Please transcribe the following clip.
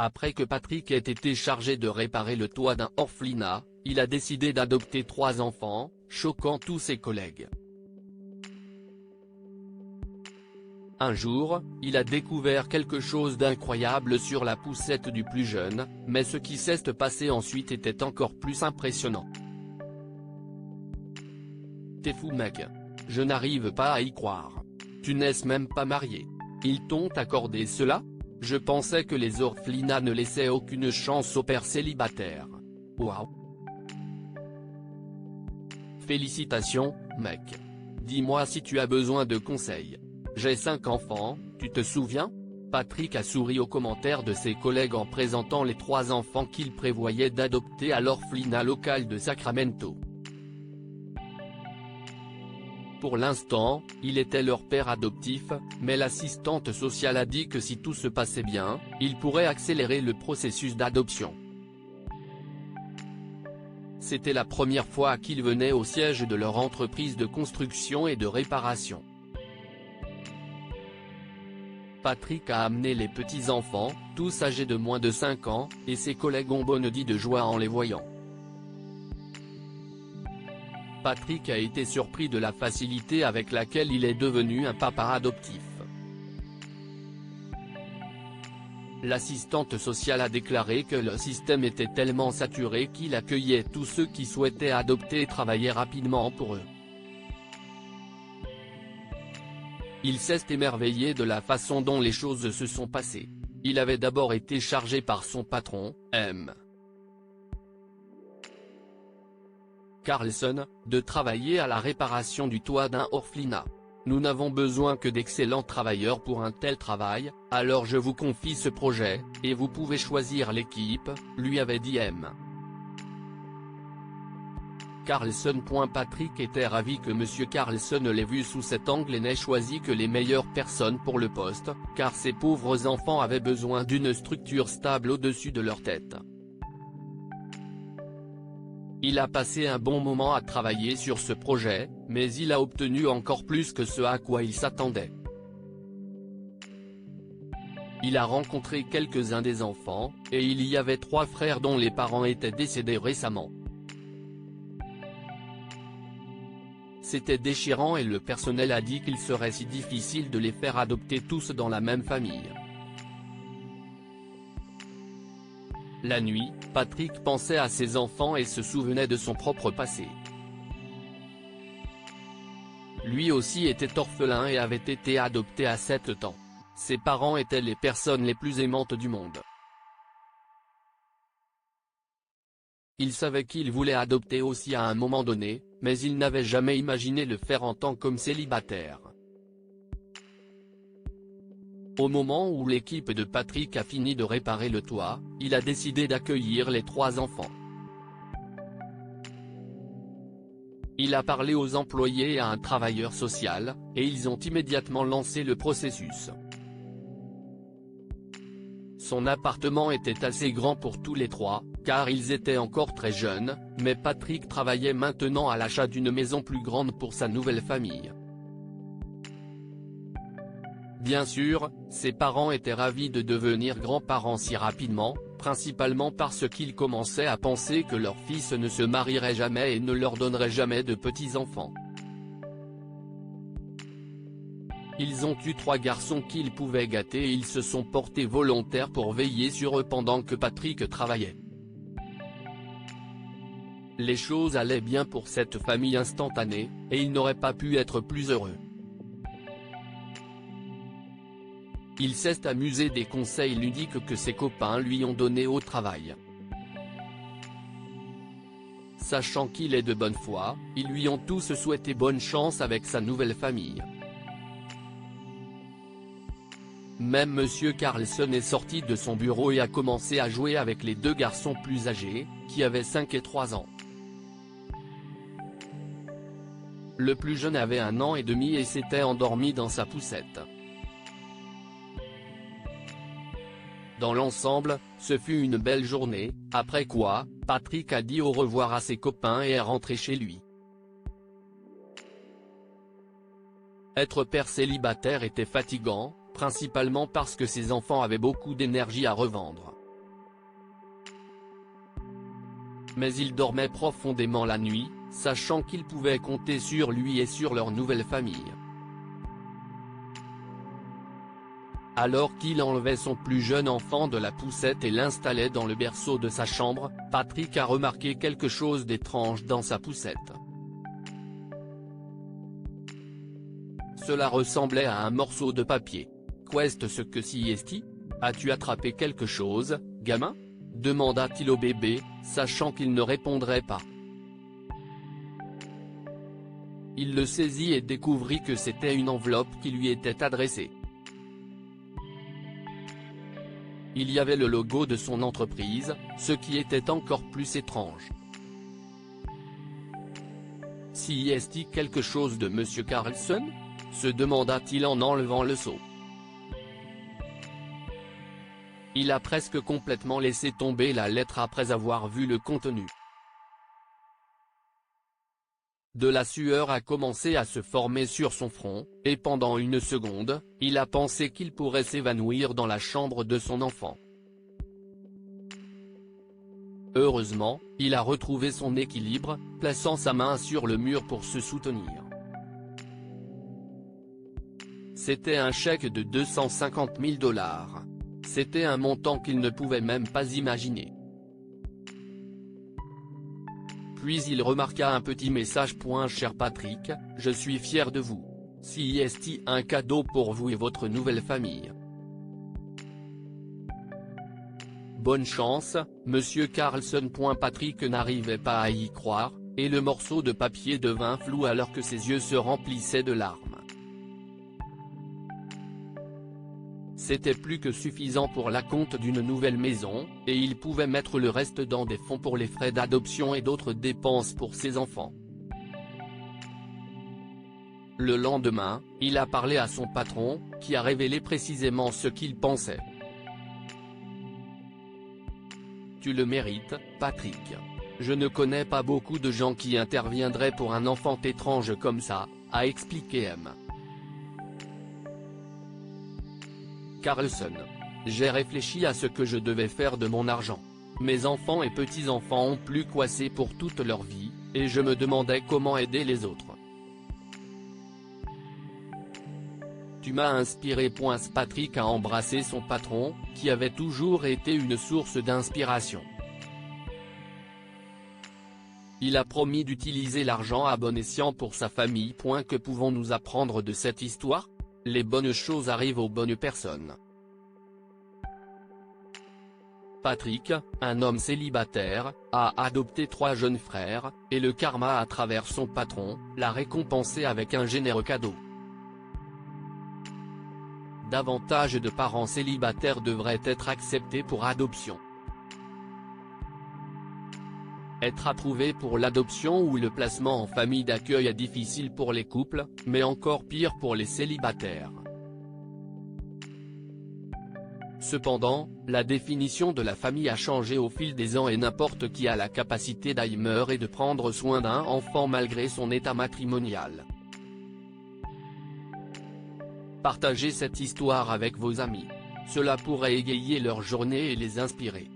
Après que Patrick ait été chargé de réparer le toit d'un orphelinat, il a décidé d'adopter 3 enfants, choquant tous ses collègues. Un jour, il a découvert quelque chose d'incroyable sur la poussette du plus jeune, mais ce qui s'est passé ensuite était encore plus impressionnant. T'es fou mec. Je n'arrive pas à y croire. Tu n'es même pas marié. Ils t'ont accordé cela? Je pensais que les orphelinats ne laissaient aucune chance aux pères célibataires. Waouh. Félicitations, mec. Dis-moi si tu as besoin de conseils. J'ai 5 enfants, tu te souviens? Patrick a souri aux commentaires de ses collègues en présentant les 3 enfants qu'il prévoyait d'adopter à l'orphelinat local de Sacramento. Pour l'instant, il était leur père adoptif, mais l'assistante sociale a dit que si tout se passait bien, il pourrait accélérer le processus d'adoption. C'était la première fois qu'il venait au siège de leur entreprise de construction et de réparation. Patrick a amené les petits-enfants, tous âgés de moins de 5 ans, et ses collègues ont bondi de joie en les voyant. Patrick a été surpris de la facilité avec laquelle il est devenu un papa adoptif. L'assistante sociale a déclaré que le système était tellement saturé qu'il accueillait tous ceux qui souhaitaient adopter et travaillait rapidement pour eux. Il s'est émerveillé de la façon dont les choses se sont passées. Il avait d'abord été chargé par son patron, M. Carlson, de travailler à la réparation du toit d'un orphelinat. Nous n'avons besoin que d'excellents travailleurs pour un tel travail, alors je vous confie ce projet, et vous pouvez choisir l'équipe, lui avait dit M. Carlson. Patrick était ravi que M. Carlson l'ait vu sous cet angle et n'ait choisi que les meilleures personnes pour le poste, car ces pauvres enfants avaient besoin d'une structure stable au-dessus de leur tête. Il a passé un bon moment à travailler sur ce projet, mais il a obtenu encore plus que ce à quoi il s'attendait. Il a rencontré quelques-uns des enfants, et il y avait 3 frères dont les parents étaient décédés récemment. C'était déchirant et le personnel a dit qu'il serait si difficile de les faire adopter tous dans la même famille. La nuit, Patrick pensait à ses enfants et se souvenait de son propre passé. Lui aussi était orphelin et avait été adopté à 7 ans. Ses parents étaient les personnes les plus aimantes du monde. Il savait qu'il voulait adopter aussi à un moment donné, mais il n'avait jamais imaginé le faire en tant que célibataire. Au moment où l'équipe de Patrick a fini de réparer le toit, il a décidé d'accueillir les 3 enfants. Il a parlé aux employés et à un travailleur social, et ils ont immédiatement lancé le processus. Son appartement était assez grand pour tous les 3, car ils étaient encore très jeunes, mais Patrick travaillait maintenant à l'achat d'une maison plus grande pour sa nouvelle famille. Bien sûr, ses parents étaient ravis de devenir grands-parents si rapidement, principalement parce qu'ils commençaient à penser que leur fils ne se marierait jamais et ne leur donnerait jamais de petits-enfants. Ils ont eu 3 garçons qu'ils pouvaient gâter et ils se sont portés volontaires pour veiller sur eux pendant que Patrick travaillait. Les choses allaient bien pour cette famille instantanée, et il n'aurait pas pu être plus heureux. Il s'est amusé des conseils ludiques que ses copains lui ont donnés au travail. Sachant qu'il est de bonne foi, ils lui ont tous souhaité bonne chance avec sa nouvelle famille. Même M. Carlson est sorti de son bureau et a commencé à jouer avec les 2 garçons plus âgés, qui avaient 5 et 3 ans. Le plus jeune avait 1 an et demi et s'était endormi dans sa poussette. Dans l'ensemble, ce fut une belle journée, après quoi, Patrick a dit au revoir à ses copains et est rentré chez lui. Être père célibataire était fatigant, principalement parce que ses enfants avaient beaucoup d'énergie à revendre. mais ils dormaient profondément la nuit, sachant qu'ils pouvaient compter sur lui et sur leur nouvelle famille. Alors qu'il enlevait son plus jeune enfant de la poussette et l'installait dans le berceau de sa chambre, Patrick a remarqué quelque chose d'étrange dans sa poussette. Cela ressemblait à un morceau de papier. Qu'est-ce que c'est? As-tu attrapé quelque chose, gamin? Demanda-t-il au bébé, sachant qu'il ne répondrait pas. Il le saisit et découvrit que c'était une enveloppe qui lui était adressée. Il y avait le logo de son entreprise, ce qui était encore plus étrange. Si est-il quelque chose de Monsieur Carlson? Se demanda-t-il en enlevant le seau. Il a presque complètement laissé tomber la lettre après avoir vu le contenu. De la sueur a commencé à se former sur son front, et pendant une seconde, il a pensé qu'il pourrait s'évanouir dans la chambre de son enfant. Heureusement, il a retrouvé son équilibre, plaçant sa main sur le mur pour se soutenir. C'était un chèque de 250 000 $. C'était un montant qu'il ne pouvait même pas imaginer. Puis il remarqua un petit message. Cher Patrick, je suis fier de vous. Si est un cadeau pour vous et votre nouvelle famille. Bonne chance, Monsieur Carlson. Patrick n'arrivait pas à y croire, et le morceau de papier devint flou alors que ses yeux se remplissaient de larmes. C'était plus que suffisant pour l'acompte d'une nouvelle maison, et il pouvait mettre le reste dans des fonds pour les frais d'adoption et d'autres dépenses pour ses enfants. Le lendemain, il a parlé à son patron, qui a révélé précisément ce qu'il pensait. Tu le mérites, Patrick. Je ne connais pas beaucoup de gens qui interviendraient pour un enfant étrange comme ça, a expliqué M. Carlson. J'ai réfléchi à ce que je devais faire de mon argent. Mes enfants et petits-enfants ont plus quassi pour toute leur vie, et je me demandais comment aider les autres. Tu m'as inspiré. Patrick a embrassé son patron, qui avait toujours été une source d'inspiration. Il a promis d'utiliser l'argent à bon escient pour sa famille. Que pouvons-nous apprendre de cette histoire? Les bonnes choses arrivent aux bonnes personnes. Patrick, un homme célibataire, a adopté 3 jeunes frères, et le karma à travers son patron, l'a récompensé avec un généreux cadeau. Davantage de parents célibataires devraient être acceptés pour adoption. Être approuvé pour l'adoption ou le placement en famille d'accueil est difficile pour les couples, mais encore pire pour les célibataires. Cependant, la définition de la famille a changé au fil des ans et n'importe qui a la capacité d'aimer et de prendre soin d'un enfant malgré son état matrimonial. Partagez cette histoire avec vos amis. Cela pourrait égayer leur journée et les inspirer.